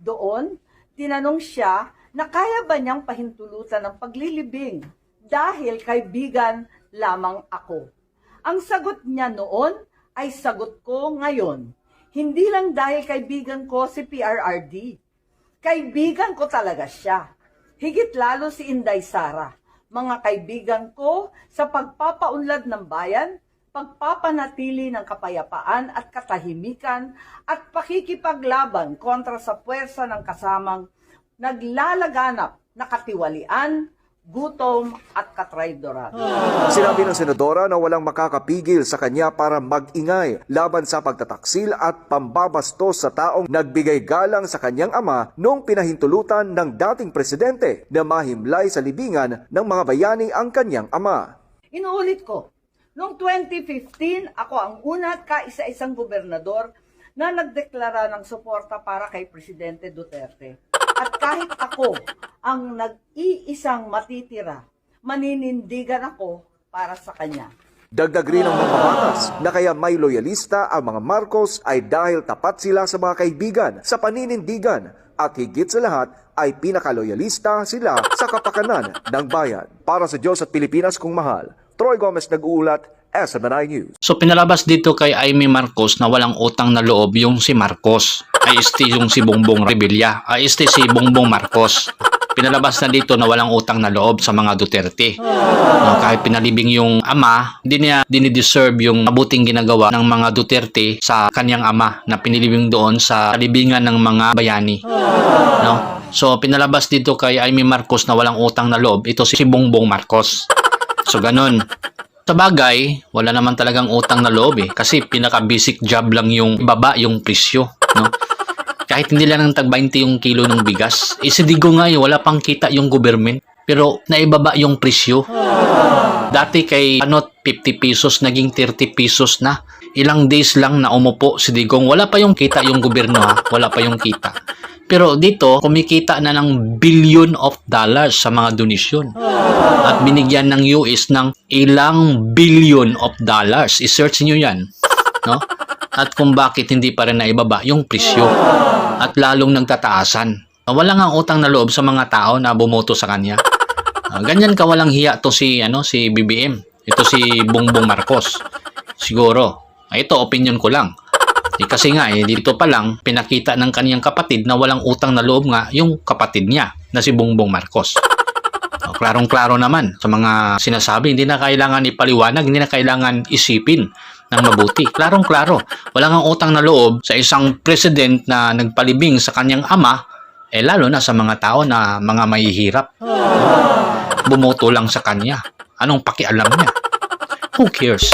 Doon, tinanong siya na kaya ba niyang pahintulutan ng paglilibing dahil kaibigan lamang ako. Ang sagot niya noon ay sagot ko ngayon. Hindi lang dahil kaibigan ko si PRRD. Kaibigan ko talaga siya. Higit lalo si Inday Sara. Mga kaibigan ko sa pagpapaunlad ng bayan, pagpapanatili ng kapayapaan at katahimikan at pakikipaglaban kontra sa puwersa ng kasamang naglalaganap na katiwalian, gutom at katraydoran. Sinabi ng senadora na walang makakapigil sa kanya para mag-ingay laban sa pagtataksil at pambabastos sa taong nagbigay galang sa kanyang ama noong pinahintulutan ng dating presidente na mahimlay sa libingan ng mga bayani ang kanyang ama. Inuulit ko, noong 2015, ako ang una at kaisa-isang gobernador na nagdeklara ng suporta para kay Presidente Duterte. At kahit ako ang nag-iisang matitira, maninindigan ako para sa kanya. Dagdag rin ang mambabatas na kaya may loyalista ang mga Marcos ay dahil tapat sila sa mga kaibigan sa paninindigan at higit sa lahat ay pinakaloyalista sila sa kapakanan ng bayan. Para sa Diyos at Pilipinas kung mahal, Troy Gomez nag-uulat, SMNI News. So pinalabas dito kay Amy Marcos na walang utang na loob yung si Marcos. Ay yung si Bongbong Revilla. Ay si Bongbong Marcos. Pinalabas na dito na walang utang na loob sa mga Duterte. No, kahit pinalibing yung ama, hindi niya dinideserve yung mabuting ginagawa ng mga Duterte sa kanyang ama na pinilibing doon sa libingan ng mga bayani. No? So pinalabas dito kay Amy Marcos na walang utang na loob. Ito si Bongbong Marcos. So ganun. Sa bagay, wala naman talagang utang na loob kasi pinaka-basic job lang yung ibaba yung presyo, no? Kahit hindi lang ng tag-20 yung kilo ng bigas, si Digo nga wala pang kita yung government, pero naibaba yung presyo. Dati kay 50 pesos, naging 30 pesos na. Ilang days lang na umupo si Digong, wala pa yung kita yung gobyerno wala pa yung kita. Pero dito, kumikita na ng billion of dollars sa mga donasyon. At binigyan ng US ng ilang billion of dollars. I-search nyo yan. No? At kung bakit hindi pa rin naibaba yung presyo. At lalong nagtataasan. Wala nga utang na loob sa mga tao na bumoto sa kanya. Ganyan kawalang hiya to si BBM. Ito si Bongbong Marcos. Siguro. Ito, opinion ko lang. Kasi nga dito pa lang pinakita ng kaniyang kapatid na walang utang na loob nga yung kapatid niya na si Bongbong Marcos. Klarong-klaro naman sa mga sinasabi, hindi na kailangan ipaliwanag, hindi na kailangan isipin ng mabuti. Klarong-klaro, walang utang na loob sa isang president na nagpalibing sa kanyang ama, lalo na sa mga tao na mga mahihirap. Bumoto lang sa kanya. Anong pakialam niya? Who cares?